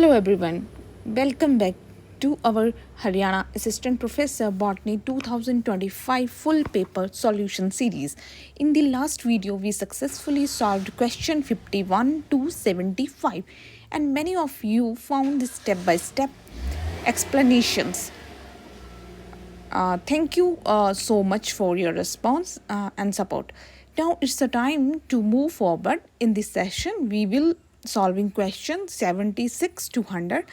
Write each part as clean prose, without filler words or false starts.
Hello everyone, welcome back to our Haryana Assistant Professor Botany 2025 full paper solution series. In the last video, we successfully solved question 51 to 75 and many of you found the step-by-step explanations. Thank you so much for your response and support. Now it's the time to move forward. In this session, we will solving question 76 to 100.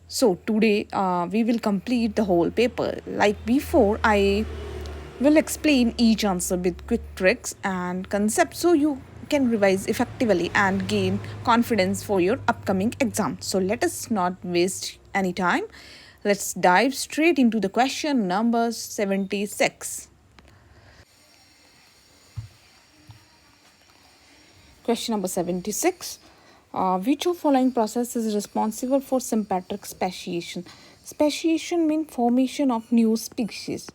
So today we will complete the whole paper. Like before, I will explain each answer with quick tricks and concepts so you can revise effectively and gain confidence for your upcoming exam. So let us not waste any time. Let's dive straight into the question number 76. Question number 76. Which of following process is responsible for sympatric speciation? Speciation means formation of new species.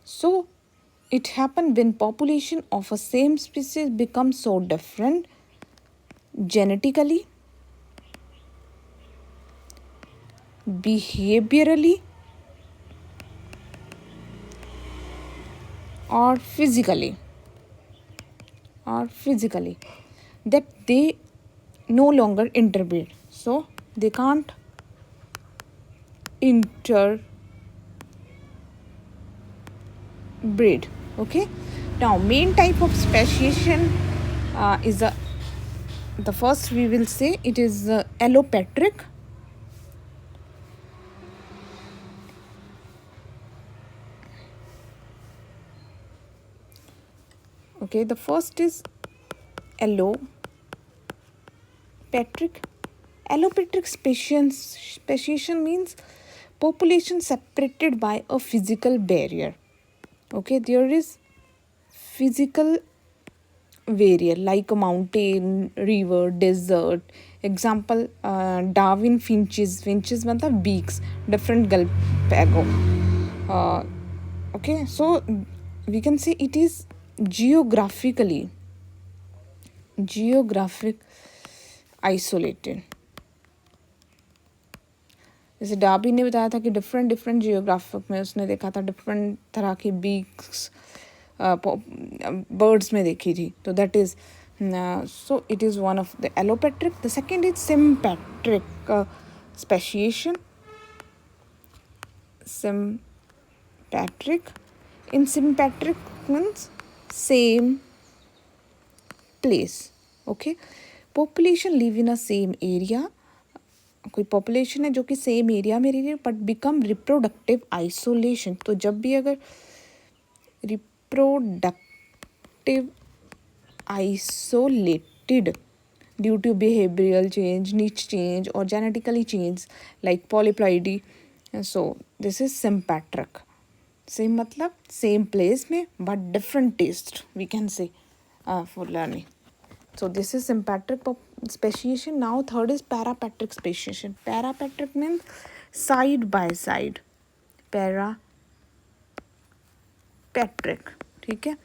So it happens when population of a same species becomes so different genetically, behaviorally, or physically that they no longer interbreed. So they can't interbreed. Okay. Now main type of speciation is the first we will say it is allopatric. Okay, the first is allopatric. Allopatric speciation means population separated by a physical barrier. Okay, there is physical barrier like a mountain, river, desert. Example, Darwin finches. Finches matlab beaks, different Galpago. Okay, so we can say it is geographic isolated. जैसे Derby ने बताया था कि different geographic में उसने देखा था different तरह की बीक्स बर्ड्स में देखी थी. तो that is so it is one of the allopatric. The second is sympatric speciation. Sympatric. In sympatric means same place. Okay, population live in a same area. कोई पॉपुलेशन है जो कि सेम एरिया में रह रही है बट बिकम रिप्रोडक्टिव आइसोलेशन. तो जब भी अगर reproductive isolated due to behavioural change, niche change और genetically change like polyploidy, so this is sympatric. Same मतलब सेम प्लेस में but different taste we can say for learning. So this is sympatric speciation. Now third is parapatric speciation. Parapatric means side by side. Parapatric. ठीक है.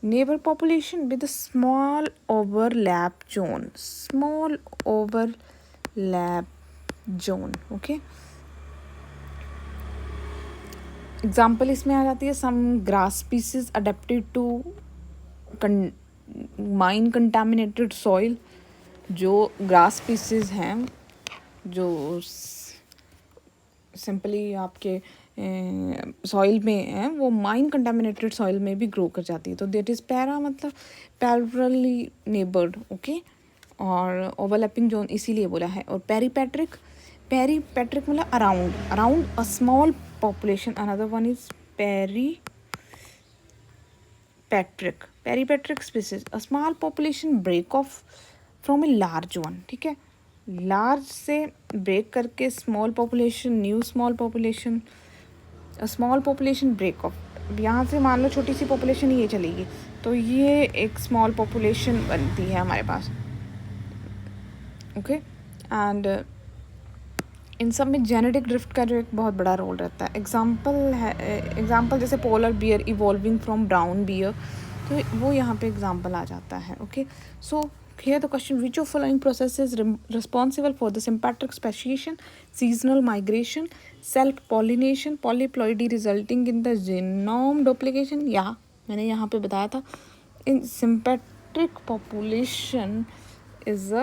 Neighbor population with a small overlap zone. Small overlap zone. Okay. Example इसमें आ जाती है some grass species adapted to mine contaminated soil. जो grass species हैं जो simply आपके soil में हैं वो माइन कंटामिनेटेड सॉइल में भी ग्रो कर जाती है. तो दैट इज़ पैरा मतलब पैरली नेबर्ड. ओके, और ओवरलैपिंग जोन इसीलिए बोला है. और पेरीपैट्रिक मतलब around a small population. Another one is peripatric species, a small population break off from a large one. ठीक है, लार्ज से ब्रेक करके small population, new small population, small population break off. यहाँ से मान लो छोटी सी पॉपुलेशन ये चलेगी तो ये एक स्मॉल पॉपुलेशन बनती है हमारे पास. ओके, एंड इन सब में जेनेटिक ड्रिफ्ट का जो एक बहुत बड़ा रोल रहता है. एग्जाम्पल जैसे polar bear evolving from brown bear तो वो यहाँ पे एग्जाम्पल आ जाता है. Okay, so here the question, which of following process is responsible for the sympatric speciation, seasonal migration, self pollination, polyploidy resulting in the genome duplication? या मैंने यहाँ पे बताया था, in sympatric population is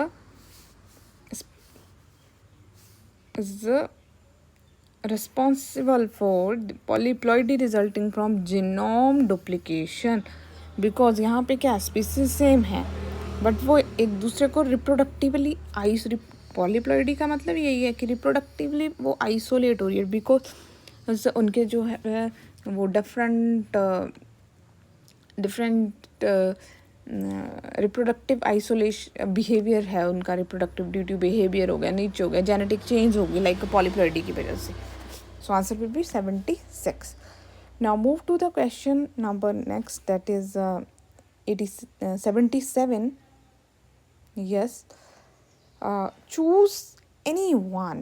responsible for polyploidy resulting from genome duplication, because यहाँ पे क्या species same है बट वो एक दूसरे को रिप्रोडक्टिवली पॉलीप्लॉइडी का मतलब यही है कि रिप्रोडक्टिवली वो आइसोलेट हो रही है, बिकॉज उनके जो है वो डिफरेंट रिप्रोडक्टिव आइसोलेशन बिहेवियर है उनका, रिप्रोडक्टिव ड्यूटी बिहेवियर हो गया, नीच हो गया, जेनेटिक चेंज होगी लाइक पॉलीप्लॉइडी की वजह से. So answer will B 76. Now move to the question number next, that is 77. Yes. Choose any one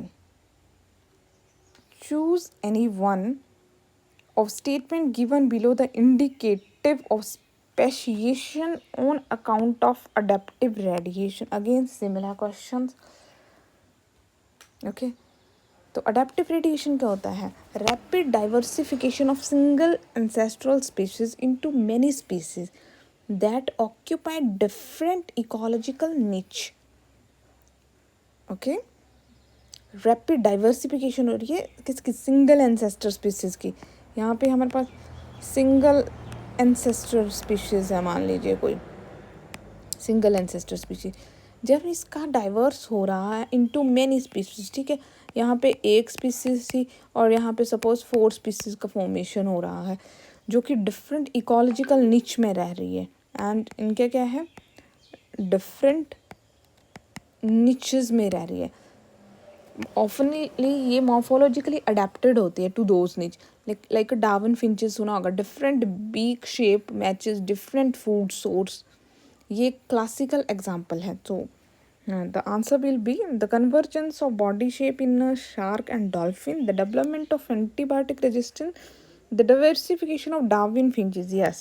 of statement given below the indicative of speciation on account of adaptive radiation. Again similar questions. Okay, तो adaptive radiation क्या होता है? Rapid diversification of single ancestral species into many species that occupy different ecological निच. Okay, rapid diversification हो रही है किसकी? Single ancestor species की. यहाँ पे हमारे पास सिंगल एंसेस्टर स्पीशीज है, मान लीजिए कोई सिंगल एंसेस्टर स्पीशीज, जब इसका डाइवर्स हो रहा है इनटू मेनी स्पीशीज. ठीक है, यहाँ पे एक स्पीसीज थी और यहाँ पे सपोज 4 स्पीसीज का फॉर्मेशन हो रहा है जो कि डिफरेंट इकोलॉजिकल निच में रह रही है, एंड इनके क्या है? डिफरेंट निचेस में रह रही है. ऑफनली ये मॉर्फोलॉजिकली अडेप्टेड होती है to those niche, like Darwin finches सुना होगा, different beak shape matches different food source. ये क्लासिकल एग्जाम्पल है. तो the answer will be the convergence of body shape in a shark and dolphin, the development of antibiotic resistance, the diversification of Darwin finches. Yes,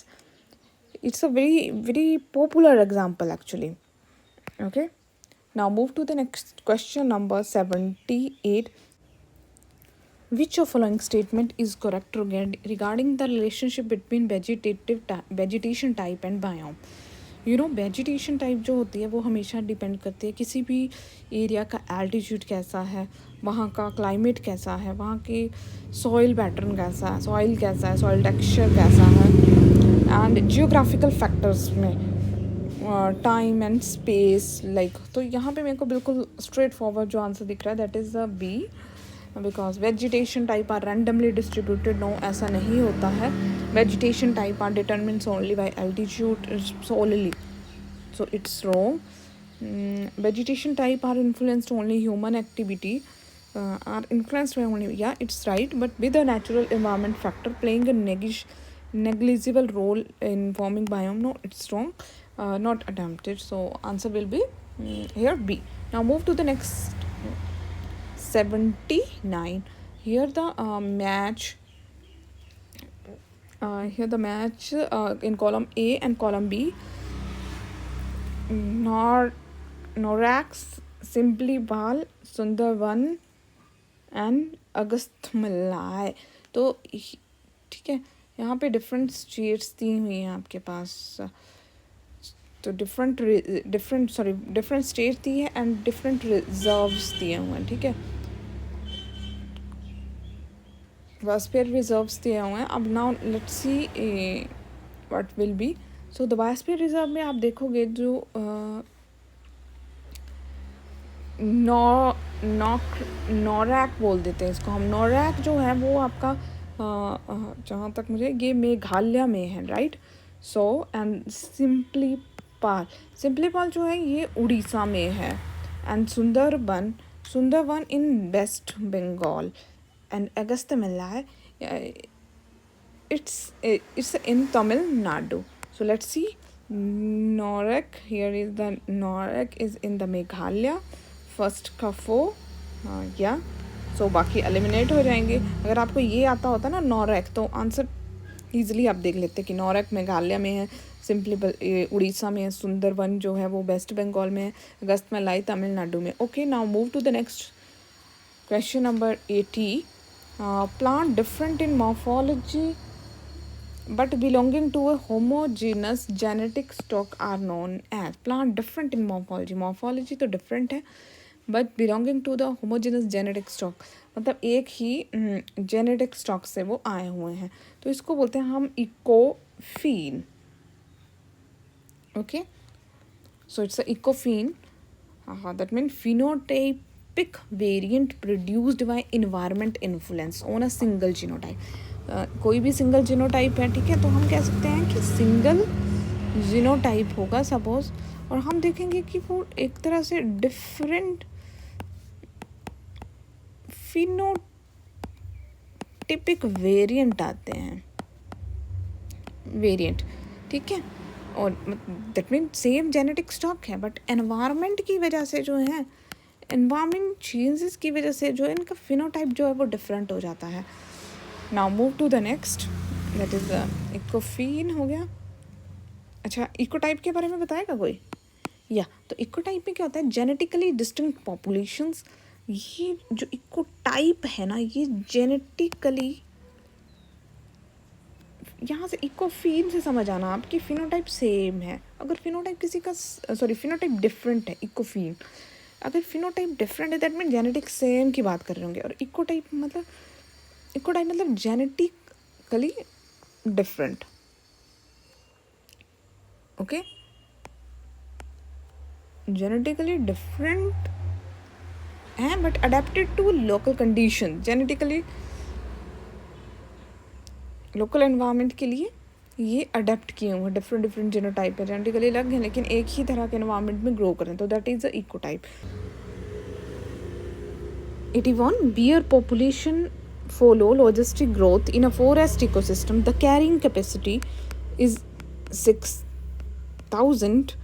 it's a very popular example actually. Okay, now move to the next question, number 78. Which of following statement is correct regarding the relationship between vegetation type and biome? You know, vegetation type जो होती है वो हमेशा depend करती है किसी भी area का एल्टीट्यूड कैसा है, वहाँ का क्लाइमेट कैसा है, वहाँ के सॉइल पैटर्न कैसा है, सॉइल कैसा है, सॉइल टेक्सचर कैसा है, एंड जियोग्राफिकल फैक्टर्स में टाइम एंड स्पेस लाइक. तो यहाँ पे मेरे को बिल्कुल स्ट्रेट फॉरवर्ड जो आंसर दिख रहा है that is the B, because vegetation type are randomly distributed. No, ऐसा नहीं होता है. Vegetation type are determined only by altitude solely, so it's wrong. Vegetation type are influenced only human activity, are influenced by only, yeah, it's right, but with a natural environment factor playing a negligible role in forming biome. No, it's wrong, not attempted. So answer will be here B. Now move to the next 79. Here the match in column A and column B, Norax, Simply Bal, Sundarban and Agasthyamalai. तो ठीक है, यहाँ पे different states दी हुई हैं आपके पास. तो different states दी है एंड डिफरेंट रिजर्व्स दिए हुए हैं. ठीक है, बायोस्फीयर रिजर्व्स दिए हुए हैं. अब now let's see what will be. So the biosphere reserve में आप देखोगे जो नॉरैक बोल देते हैं इसको हम. नॉरैक जो है वो आपका जहाँ तक मुझे ये मेघालय में है, right. So and Similipal जो है ये उड़ीसा में है. And Sundarban in West Bengal. And Agasthyamalai it's in Tamil Nadu. So let's see. Norak, here is the Norak is in the Meghalaya. First का 4 या सो बाकी एलिमिनेट हो जाएंगे. अगर आपको ये आता होता ना नॉरैक, तो आंसर ईजिली आप देख लेते कि नॉरैक मेघालय में है, सिंपली उड़ीसा में है, सुंदरवन जो है वो वेस्ट बंगाल में है, अगस्तमलाई तमिलनाडु में. Okay, now move to the next question number 80. Plant different in morphology but belonging to a homogeneous genetic stock are known as. Plant different in morphology तो different है but belonging to the homogeneous genetic stock, मतलब एक ही genetic stock से वो आए हुए हैं, तो इसको बोलते हैं हम इकोफीन. Okay, so it's a इकोफीन. That means phenotypic variant produced by environment influence on a single genotype. कोई भी सिंगल जीनोटाइप है, ठीक है, तो हम कह सकते हैं कि सिंगल जीनोटाइप होगा सपोज, और हम देखेंगे कि वो एक तरह से डिफरेंट फिनोटिपिक वेरिएंट आते हैं, वेरिएंट, ठीक है, और that mean same genetic stock है बट एनवायरनमेंट की वजह से जो है, एनवायरनमेंट चेंजेस की वजह से जो है इनका फिनोटाइप जो है वो डिफरेंट हो जाता है. Now move to the next, that is ecophene हो गया. अच्छा, इकोटाइप के बारे में बताएगा कोई? या तो इकोटाइप में क्या होता है, जेनेटिकली डिस्टिंक्ट पॉपुलेशंस. ये जो इकोटाइप है ना, ये जेनेटिकली, यहाँ से इकोफीन से समझ आना आपकी फिनोटाइप सेम है. अगर फिनोटाइप किसी का फिनोटाइप डिफरेंट है, इकोफीन अगर फिनोटाइप डिफरेंट है दैट मीन जेनेटिक सेम की बात कर रहे होंगे. और इकोटाइप मतलब genetically different. Okay, genetically different है but adapted to local condition. Genetically local environment के लिए ये अडेप्ट किए हुए डिफरेंट जीनोटाइप है, जेनेटिकली अलग है लेकिन एक ही तरह के एनवायरनमेंट में ग्रो करें, तो that is the ecotype. 81. Bear population follow logistic growth in a forest ecosystem. The carrying capacity is 6,000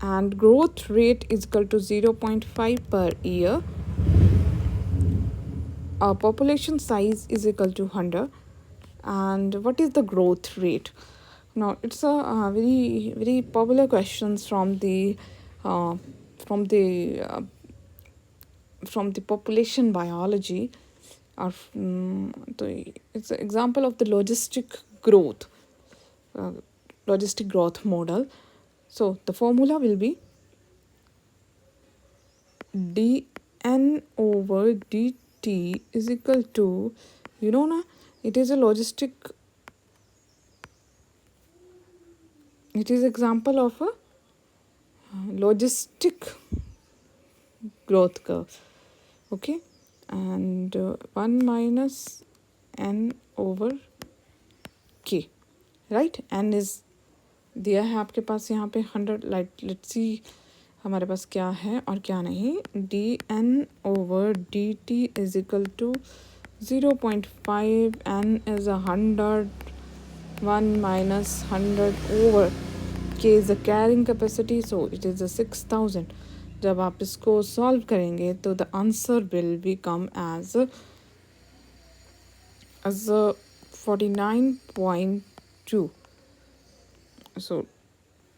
and growth rate is equal to 0.5 per year. Our population size is equal to 100. And what is the growth rate? Now it's a very popular questions from the population biology. It's an example of the logistic growth model. So the formula will be dn over dt is equal to, you know na, it is example of a logistic growth curve. Okay, and 1 minus n over k, right? n is दिया है आपके पास यहाँ पे 100. Let's see हमारे पास क्या है और क्या नहीं. dn over dt is equal to 0.5, n is 100, 1 minus 100 over k is the carrying capacity, so it is a 6,000. जब आप इसको सॉल्व करेंगे तो the answer will be come as 49.2. So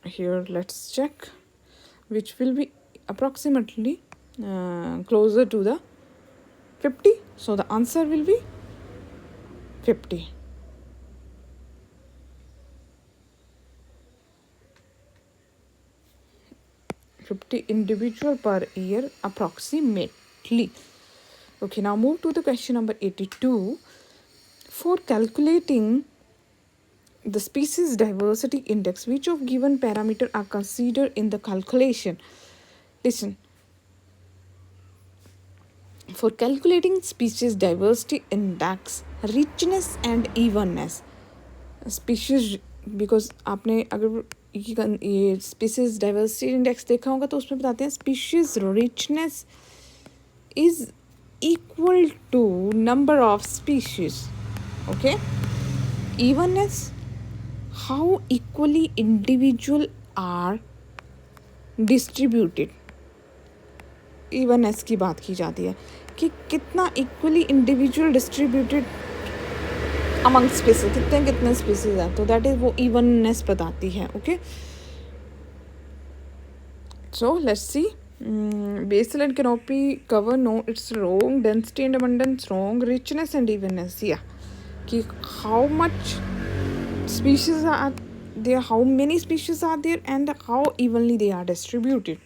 here let's check which will be approximately closer to the 50. So the answer will be 50. Individual per year approximately. Okay, now move to the question number 82. For calculating the species diversity index, which of given parameter are considered in the calculation? Listen. For calculating species diversity index, richness and evenness. Species, because आपने अगर ये species diversity index देखा होगा तो उसमें बताते हैं species richness is equal to number of species. Okay, evenness, how equally individual are distributed. Evenness की बात की जाती है कि कितना equally individual distributed among species, कितने कितने स्पीसीज हैं, तो दैट इज वो इवननेस बताती है. Okay, so let's see. Basal and canopy cover, no, it's wrong. Density and abundance, wrong. Richness and evenness, yeah. कि how much species are there, how many species are there, and how evenly they are distributed.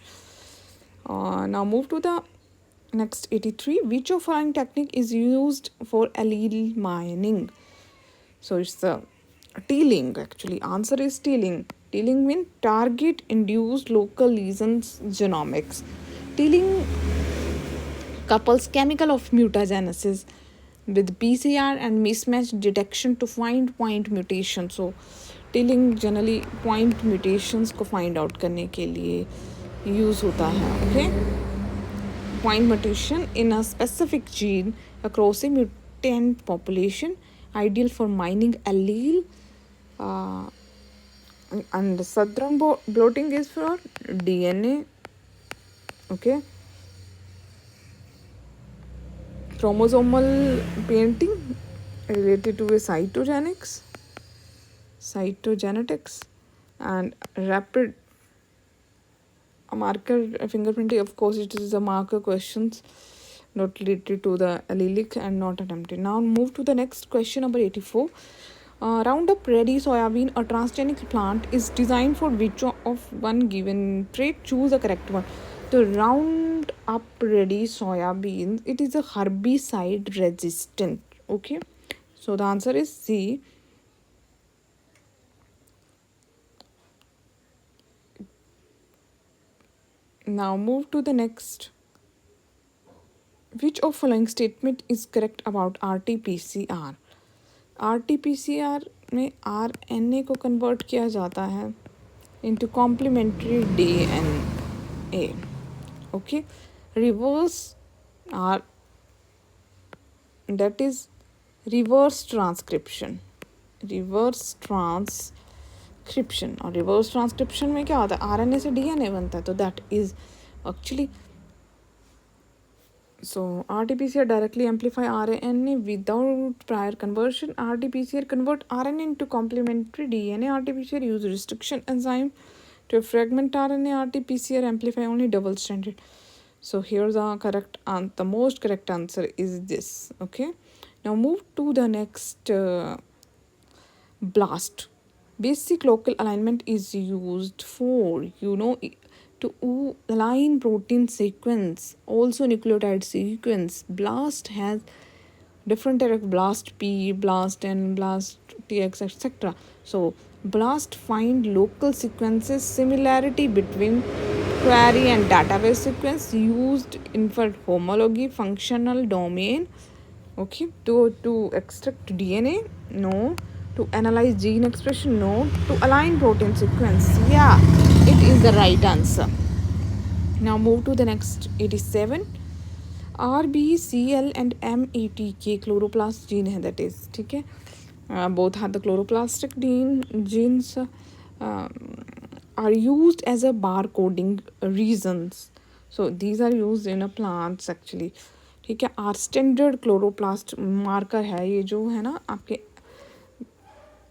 Now move to the next 83. Which of following technique is used for allele mining? So it's the tealing. Actually, answer is tealing. Tealing means target induced local lesions genomics. Tealing couples chemical of mutagenesis with PCR and mismatch detection to find point mutation. So tealing generally point mutations को find out करने के लिए use होता है. Okay, point mutation in a specific gene across a mutant population, ideal for mining allele. And southern blotting is for DNA. Okay, chromosomal painting related to a cytogenetics, and rapid marker fingerprinting. Of course, it is a marker questions not related to the allelic and not attempted. Now move to the next question, number 84. Roundup Ready soybean, a transgenic plant, is designed for which of one given trait? Choose the correct one. The Roundup Ready soybean, it is a herbicide resistant. Okay, so the answer is C. Now move to the next. Which of following statement is correct about RT-PCR? RT-PCR में RNA को convert किया जाता है into complementary DNA. Okay, reverse R, that is reverse transcription. Reverse transcription, और reverse transcription में क्या होता है, आरएनए से डीएनए बनता है, तो that is actually. So RT-PCR directly amplify RNA without prior conversion. RT-PCR convert RNA into complementary DNA. RT-PCR use restriction enzyme to fragment RNA. RT-PCR amplify only double stranded. So here the correct the most correct answer is this. Okay, now move to the next. BLAST. Basic local alignment is used for, to align protein sequence, also nucleotide sequence. BLAST has different type of BLAST P, BLAST N, BLAST TX, etc. So BLAST find local sequences, similarity between query and database sequence, used infer homology, functional domain. Okay, to extract DNA, no. To analyze gene expression, no. To align protein sequence, yeah, it is the right answer. Now move to the next 87. RBCL and METK chloroplast gene है, that is, ठीक है. Both have the chloroplastic genes are used as a barcoding reasons. So these are used in a plants actually, ठीक है. Are standard chloroplast marker है ये, जो है ना आपके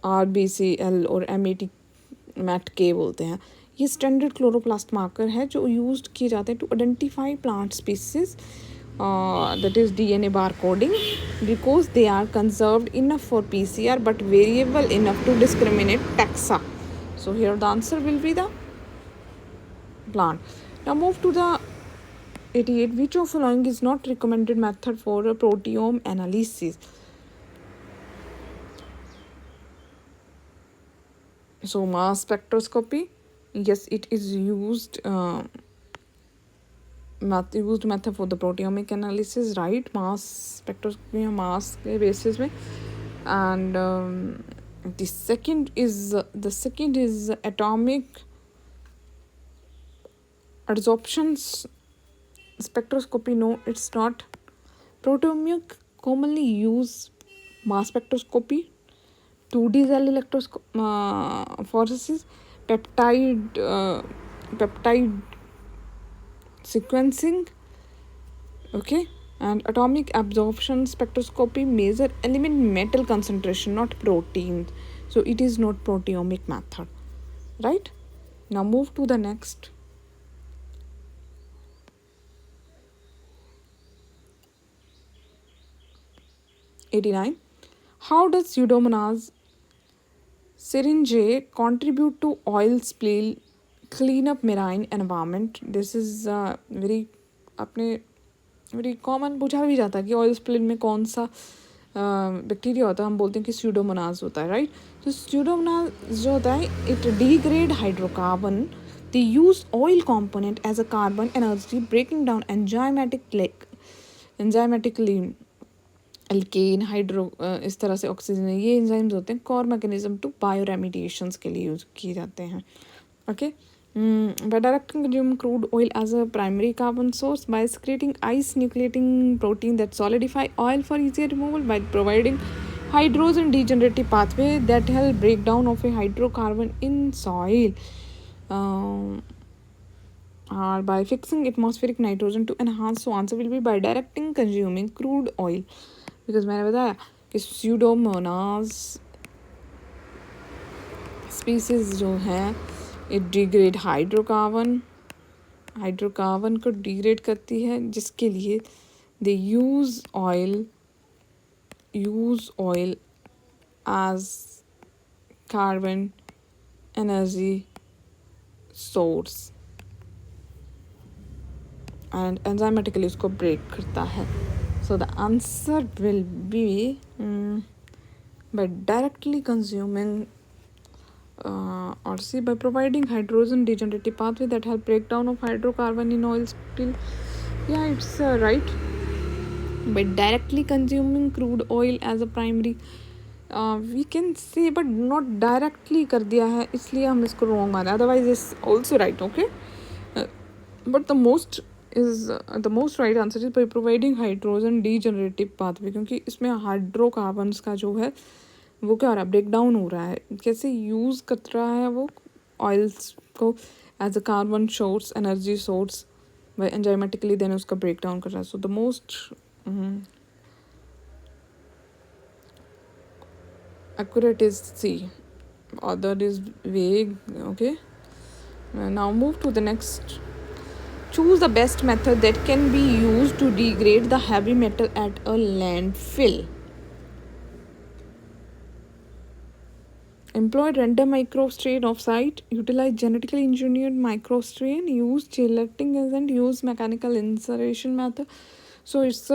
RBCL और MET-K बोलते हैं. ये स्टैंडर्ड क्लोरोप्लास्ट मार्कर है जो यूज किए जाते हैं to identify plant species, that is DNA barcoding, because they are conserved enough for PCR but variable enough to discriminate taxa. So here the answer will be the plant. Now move to the 88. Which of following is not recommended method for a proteome analysis? So mass spectroscopy, yes, it is used method for the proteomic analysis, right? Mass spectroscopy mass के basis में. And the second is atomic adsorption spectroscopy. No, it's not. Proteomic commonly use mass spectroscopy, 2D cell electrophoresis, peptide sequencing. Okay, And atomic absorption spectroscopy measure element metal concentration, not protein. So it is not proteomic method, right? Now move to the next. 89. How does Pseudomonas syringae contribute to oil spill cleanup marine environment? This is very अपने very common पूछा भी जाता है कि oil spill में कौन सा bacteria होता है. हम बोलते हैं कि स्यूडोमोनास होता है, राइट. तो स्यूडोमोनास जो होता है it degrade hydrocarbon. They use oil component as a carbon energy breaking down enzymatically alkane hydro इस तरह से ऑक्सीजन. ये एंजाइम्स होते हैं core mechanism to bioremediations के लिए यूज किए जाते हैं. Okay. By directing consume crude oil as a primary carbon source, by secreting ice nucleating protein that solidify oil for easier removal, by providing hydrogen degenerative pathway that help breakdown of a hydrocarbon in soil, or by fixing atmospheric nitrogen to enhance. So answer will be by directing consuming crude oil. Because मैंने बताया कि Pseudomonas species जो हैं it degrade hydrocarbon को degrade करती है, जिसके लिए they use oil as carbon energy source and enzymatically उसको ब्रेक करता है. So the answer will be by directly consuming or C, by providing hydrogen degenerative pathway that help breakdown of hydrocarbon in oil spill. Yeah, it's right. By directly consuming crude oil as a primary, we can say, but not directly कर दिया है इसलिए हम इसको wrong माना. Otherwise it's also right. Okay. But the most right answer is by providing hydrogen degenerative pathway, क्योंकि इसमें hydrocarbons का जो है वो क्या हो रहा है, ब्रेक डाउन हो रहा है. कैसे यूज़ कर रहा है वो ऑयल्स को as a carbon source energy source, वह एंजाइमेटिकली देन उसका ब्रेक डाउन कर रहा है. So the most accurate is C. Other is vague. Okay. Now move to the next. Choose the best method that can be used to degrade the heavy metal at a landfill. Employ random microstrain off-site, utilize genetically engineered microstrain, use gelatin agent, use mechanical incineration method. So it's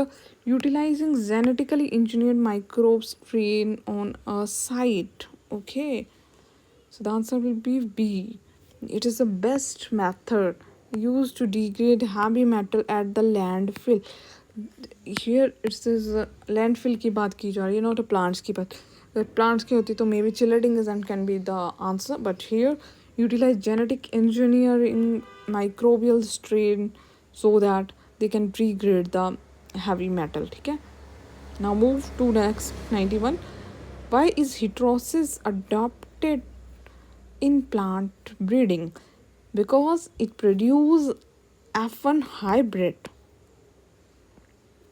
utilizing genetically engineered microstrain on a site. Okay. So the answer will be B. It is the best method used to degrade heavy metal at the landfill. Here it says landfill की बात की जा रही है, not a plants की बात. If plants की होती तो maybe chelating agent can be the answer, but here utilize genetic engineering microbial strain so that they can degrade the heavy metal. ठीक है. Now move to next 91. Why is heterosis adopted in plant breeding? Because it produces F1 hybrid.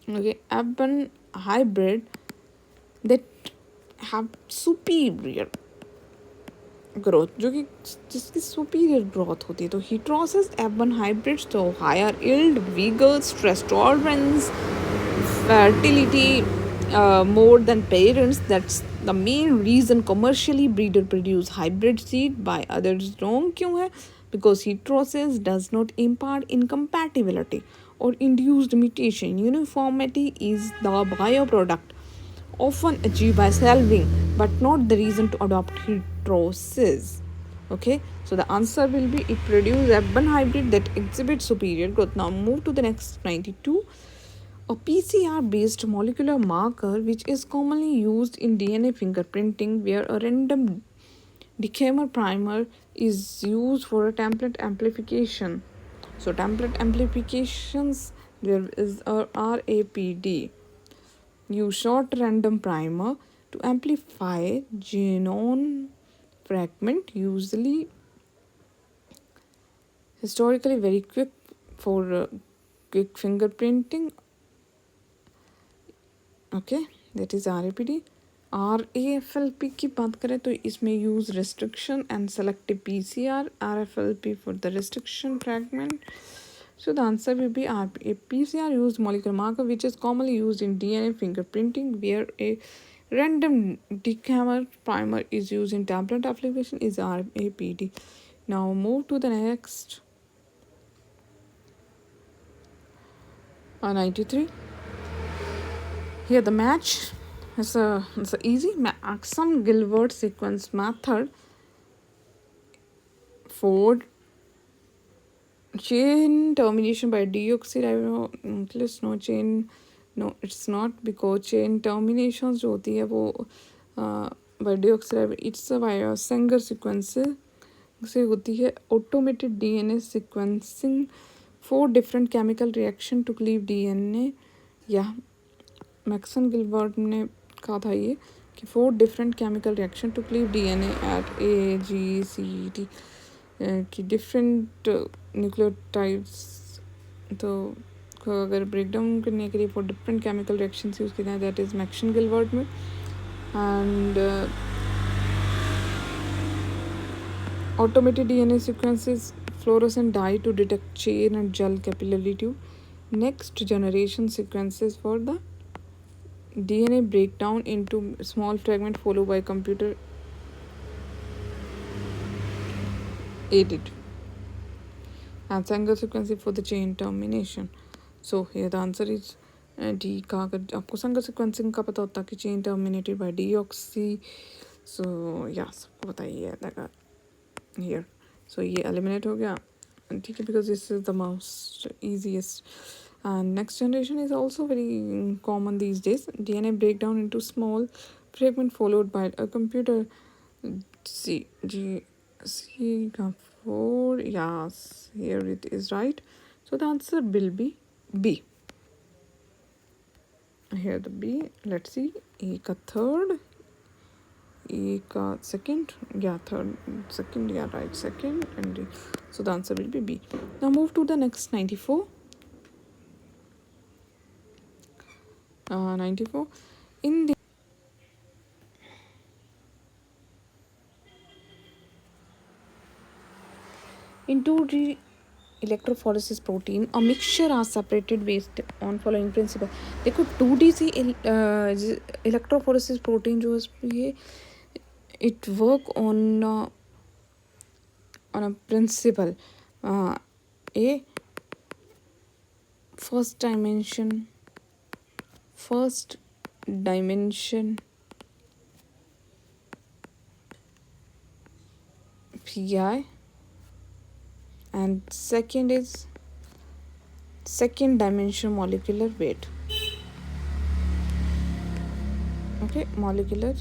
Okay, F1 hybrid that have superior growth, जो कि जिसकी superior growth होती है. तो heterosis F1 hybrids तो higher yield, vigor, stress tolerance, fertility more than parents. That's the main reason commercially breeder produce hybrid seed by others. Wrong क्यों है? Because heterosis does not impart incompatibility or induced mutation. Uniformity is the byproduct often achieved by selving, but not the reason to adopt heterosis. Okay, so the answer will be it produces F1 hybrid that exhibits superior growth. Now move to the next 92. A PCR based molecular marker which is commonly used in DNA fingerprinting, where a random decamer primer is used for a template amplification. So template amplifications, there is a RAPD. Use short random primer to amplify genome fragment, usually historically very quick for quick fingerprinting okay, that is RAPD. RAFLP की बात करें तो इसमें use restriction and selective PCR. RFLP for the restriction fragment. So the answer will be PCR used molecular marker which is commonly used in DNA fingerprinting, where a random decamer primer is used in tablet application is RAPD. Now move to the next. 93. Here the match is it's a easy Maxon-Gilbert sequence method for chain termination by deoxyribonuclease. No chain, no it's not, because chain terminations जो होती है वो by deoxyribonuclease, it's a Sanger sequence से होती है. Automated DNA sequencing, 4 different chemical reaction to cleave DNA. या Maxon Gilbert ने कहा था ये कि 4 different chemical reaction to cleave DNA at AGCT कि डिफरेंट न्यूक्लियोटाइड्स, तो अगर ब्रेक डाउन करने के लिए 4 डिफरेंट केमिकल रिएक्शंस यूज़ किए हैं, दैट इज़ मैक्सन गिलबर्ट में. And automated DNA sequences, fluorescent dye to detect chain and gel capillary tube. Next generation sequences for the DNA breakdown into small fragment followed by computer aided and Sanger sequencing for the chain termination. So here the answer is D का. अगर आपको Sanger sequencing का पता होता कि chain terminated by deoxy, so yeah सबको पता ही है लगा here. So ये eliminate हो गया, ठीक है, because this is the most easiest. And next generation is also very common these days. DNA breakdown into small fragment followed by a computer. C 4. Yes, here it is right. So the answer will be B. Here the B. Let's see. E ka third. E ka second. Yeah, third. Second. Yeah, right. Second. And D. So the answer will be B. Now move to the next 94. 94. In the in 2D electrophoresis protein, a mixture are separated based on following principle. देखो 2D से electrophoresis protein जो है it work on a principle. A first dimension PI, and second is second dimension molecular weight. Okay, molecular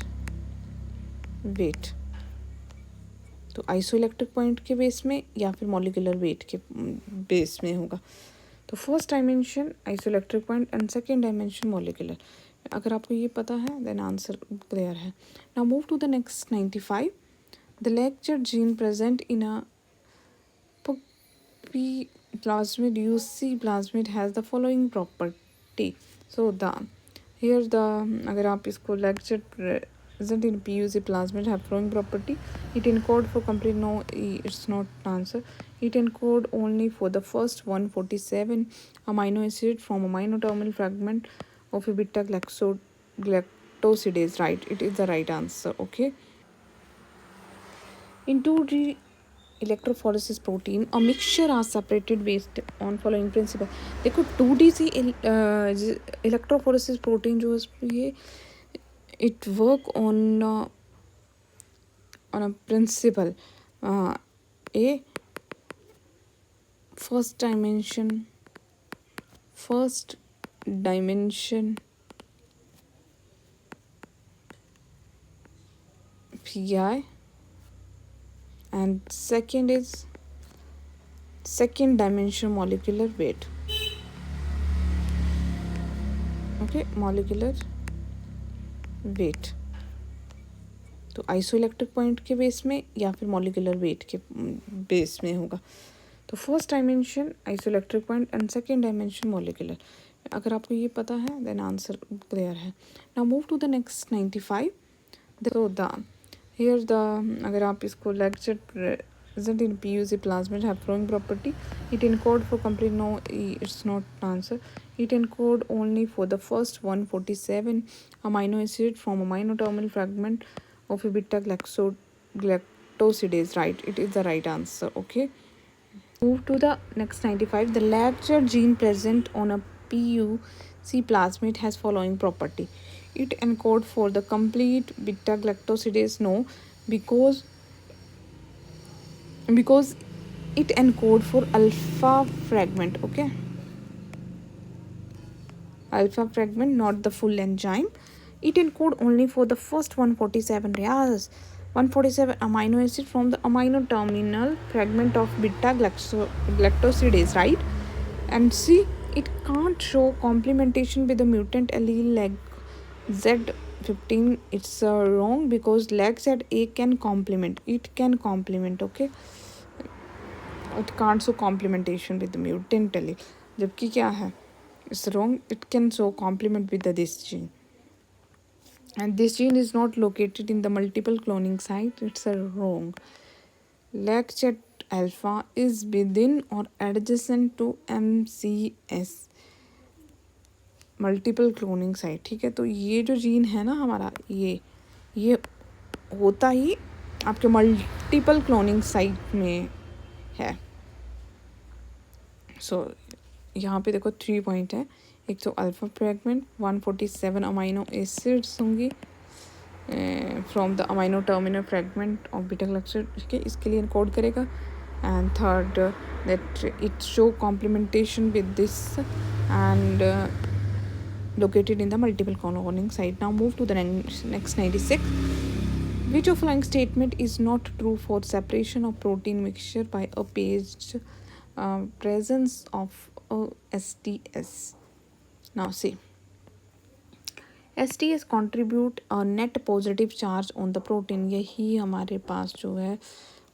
weight. तो isoelectric point के base में या फिर molecular weight के बेस में होगा. तो first dimension isoelectric point and second dimension molecular. अगर आपको ये पता है देन आंसर क्लियर है. Now move to the next 95. The lecture gene present in a P plasmid UC plasmid has the following property. So the here the अगर आप इसको lecture present in PUC plasmid have following property. It encode for complete, no, it's not answer. It encode only for the first 147 amino acid from a monoterminal fragment of a beta galactosidase. Right, it is the right answer. Okay. In 2D electrophoresis protein, a mixture are separated based on following principle. देखो 2D से electrophoresis protein जो है it work on a principle. A first dimension PI, and second is second dimension molecular weight. Okay, molecular weight. तो isoelectric point के base में या फिर molecular weight के बेस में होगा. तो first dimension isoelectric point and second dimension molecular. अगर आपको ये पता है देन आंसर क्लियर है. Now move to the next 95. So the here the अगर आप इसको lecture present in PUC plasmid have flowing property, it encode for complete. No, it's not answer. It encode only for the first 147 amino acid from amino terminal fragment of a beta galactosidase. Right, it is the right answer. Okay, move to the next 95. The lecture gene present on a PUC plasmid has following property. It encode for the complete beta galactosidase. No, because it encode for alpha fragment. Okay, alpha fragment, not the full enzyme. It encode only for the first 147. Yes, 147 amino acid from the amino terminal fragment of beta galactosidase, right? And see, it can't show complementation with the mutant allele like Z15. It's wrong because leg ZA can complement. It can complement. Okay, it can't show complementation with the mutant allele. जबकि क्या है? It's wrong. It can show complement with this gene. And this gene is not located in the multiple cloning site. It's wrong. LACZ alpha is within or adjacent to MCS multiple cloning site. ठीक है, तो ये जो gene है ना हमारा, ये होता ही आपके मल्टीपल क्लोनिंग साइट में है. सो यहाँ पे देखो 3 पॉइंट है. एक तो अल्फा फ्रैगमेंट 147 अमाइनो एसिड्स होंगी from the amino terminal fragment of beta Galaxy. ठीक है, इसके लिए इनकोड करेगा. And third that it show complementation with this and located in the multiple cloning site. Now move to the next 96. Which of following statement is not true for separation of protein mixture by a paged presence of a STS? Now see, STS contribute a net positive charge on the protein. यही हमारे पास जो है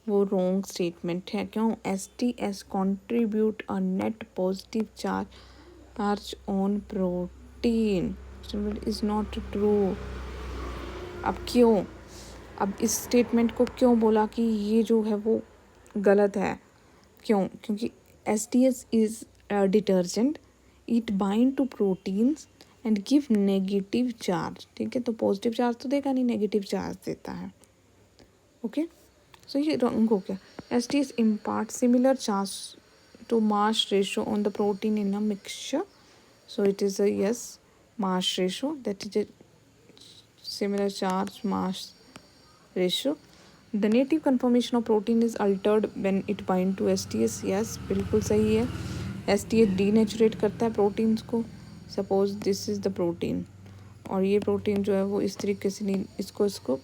वो wrong statement है. क्यों? STS contribute a net positive charge on protein. Is not true. अब क्यों? अब इस स्टेटमेंट को क्यों बोला कि ये जो है वो गलत है? क्यों? क्योंकि STS is detergent, it bind to proteins and give negative charge. ठीक है, तो पॉजिटिव चार्ज तो देगा नहीं, नेगेटिव चार्ज देता है. ओके, सो ये रॉन्ग हो गया. STS impart similar charge to mass ratio on the protein in a mixture. So it is a yes, mass ratio, that is a similar charge mass ratio. The native conformation of protein is altered when it bind to STS. Yes, बिल्कुल सही है. STS डीनेचुरेट करता है proteins को. Suppose this is the protein और ये protein जो है वो इस तरीके से नहीं इसको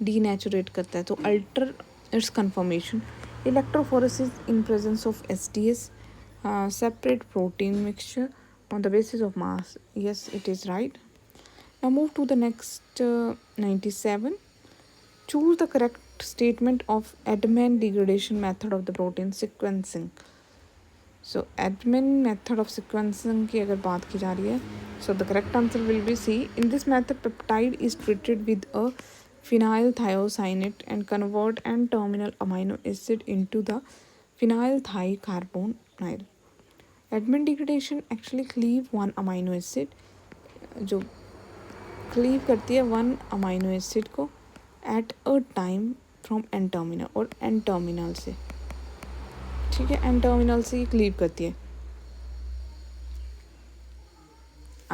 डीनेचुरेट करता है, तो alter its conformation. Electrophoresis in presence of STS separate protein mixture on the basis of mass. Yes, it is right. Now move to the next 97. Choose the correct statement of Edman degradation method of the protein sequencing. So Edman method of sequencing की अगर बात की जा रही है, so the correct answer will be C. In this method, peptide is treated with a phenyl thiocyanate and convert N-terminal amino acid into the phenyl thiocarbonyl. Edman degradation actually cleave one amino acid, जो cleave करती है one amino acid को at a time from N terminal और N terminal से. ठीक है, N terminal से ये cleave करती है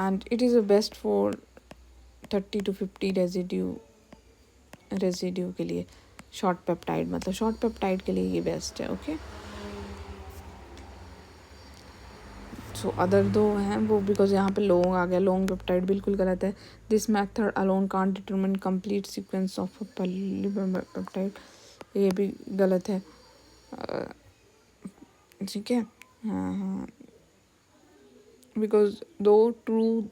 and it is the best for 30 to 50 residue के लिए. शॉर्ट पेप्टाइड मतलब शॉर्ट पेप्टाइड के लिए ये बेस्ट है. ओके, सो अदर दो हैं वो बिकॉज यहाँ पे लॉन्ग आ गया. लॉन्ग पेप्टाइड बिल्कुल गलत है. This method alone can't determine complete sequence of peptide, ये भी गलत है. ठीक है, हाँ, बिकॉज दो true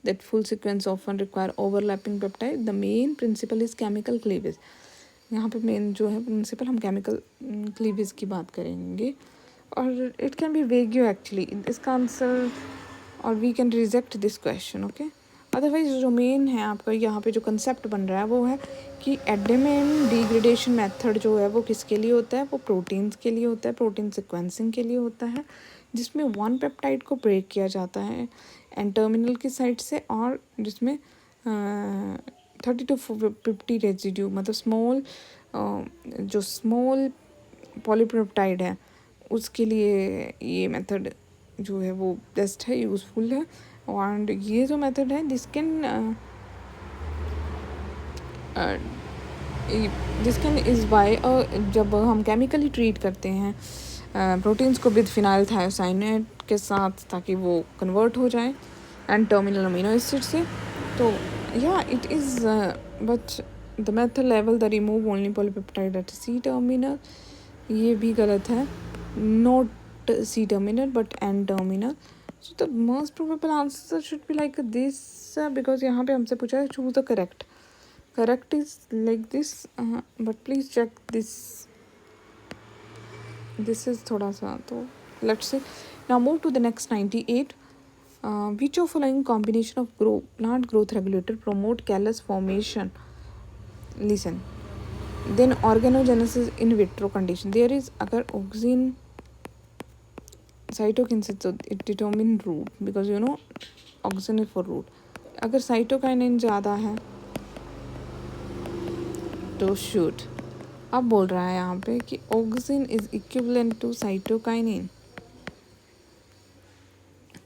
that full sequence often require overlapping peptide. The main principle is chemical cleavage. यहाँ पे मेन जो है प्रिंसिपल हम केमिकल क्लीवेज की बात करेंगे. और it can be vague actually इसका आंसर, और we can reject this question, okay. Otherwise जो मेन है आपका यहाँ पे जो कंसेप्ट बन रहा है वो है कि एडेनिन डिग्रेडेशन मेथड जो है वो किसके लिए होता है, वो प्रोटीन्स के लिए होता है, प्रोटीन सीक्वेंसिंग के लिए होता है, जिसमें वन पेप्टाइड को ब्रेक किया जाता है एंड टर्मिनल की साइड से, और जिसमें 30 to 50 रेजिड्यू मतलब स्मॉल जो स्मॉल पॉलीपेप्टाइड है उसके लिए ये मेथड जो है वो बेस्ट है, यूज़फुल है। एंड ये जो मेथड है दिस कैन इज़ बाय जब हम केमिकली ट्रीट करते हैं प्रोटीन्स को विद फिनाइल थायोसाइनेट के साथ ताकि वो कन्वर्ट हो जाए एंड टर्मिनल अमीनो एसिड से, तो या it is but the method level the remove only polypeptide at C terminal, ये भी गलत है, not C terminal but N terminal. So the most probable answer should be like this, because यहाँ पे हमसे पूछा है choose the correct is like this, but please check this is थोड़ा सा, तो let's see. Now move to the next 98. Which of following combination of plant growth regulator promote callus formation? Listen. Then organogenesis in vitro condition. There is agar auxin cytokinesis, so it determine root because you know auxin is for root. अगर cytokinin ज़्यादा है तो shoot. अब बोल रहा है यहाँ पे कि auxin is equivalent to cytokinin,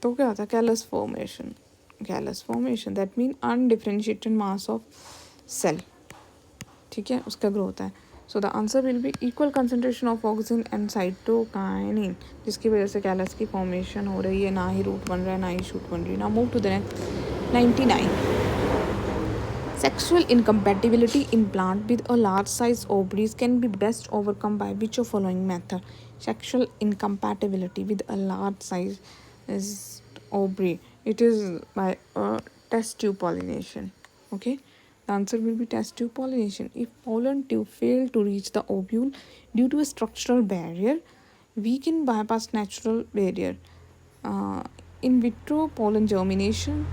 तो क्या होता है callus formation that mean undifferentiated mass of cell, ठीक है, उसका ग्रो होता है। So the answer will B equal concentration of auxin and cytokinin, जिसकी वजह से कैलस की फॉर्मेशन हो रही है, ना ही रूट बन रहा है ना ही शूट बन रही है। Now move to the next 99. Sexual incompatibility in plant with a large size ovaries can be best overcome by which of following method? Sexual incompatibility with a large size is ovary. It is by a test tube pollination. Okay, the answer will be test tube pollination. If pollen tube fail to reach the ovule due to a structural barrier, we can bypass natural barrier. In vitro pollen germination,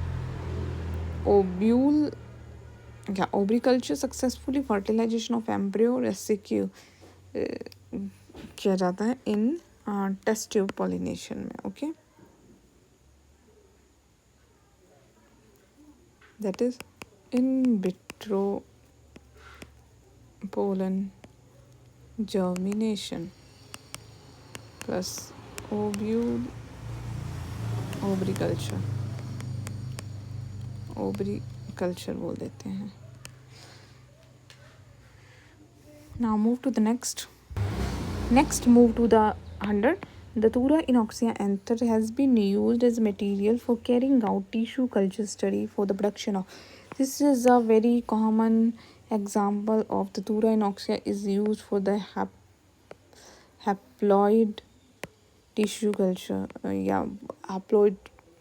ovary culture, successfully fertilization of embryo residue किया जाता है इन test tube pollination में, okay. That is in vitro pollen germination plus ovule ovary culture बोल देते हैं। Now move to the next. Next, move to the 100. The Datura inoxia anther has been used as material for carrying out tissue culture study for the production of. This is a very common example of the Datura inoxia is used for the haploid tissue culture या haploid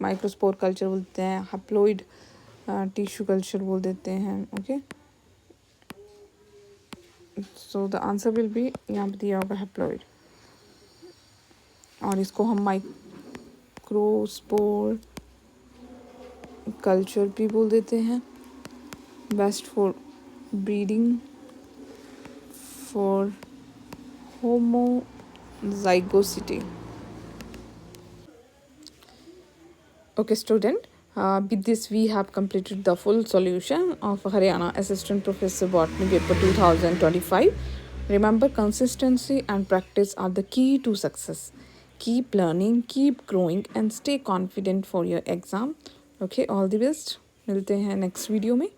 microspore culture बोलते हैं, haploid tissue culture बोल देते हैं, okay. So the answer will B यहाँ पे दिया होगा हैप्लॉइड, और इसको हम माइक्रोस्पोर कल्चर भी बोल देते हैं, best for breeding for homozygosity. Okay student, with this we have completed the full solution of Haryana Assistant Professor Botany paper 2025. Remember, consistency and practice are the key to success. Keep learning, keep growing and stay confident for your exam. Okay, all the best. मिलते हैं next video में।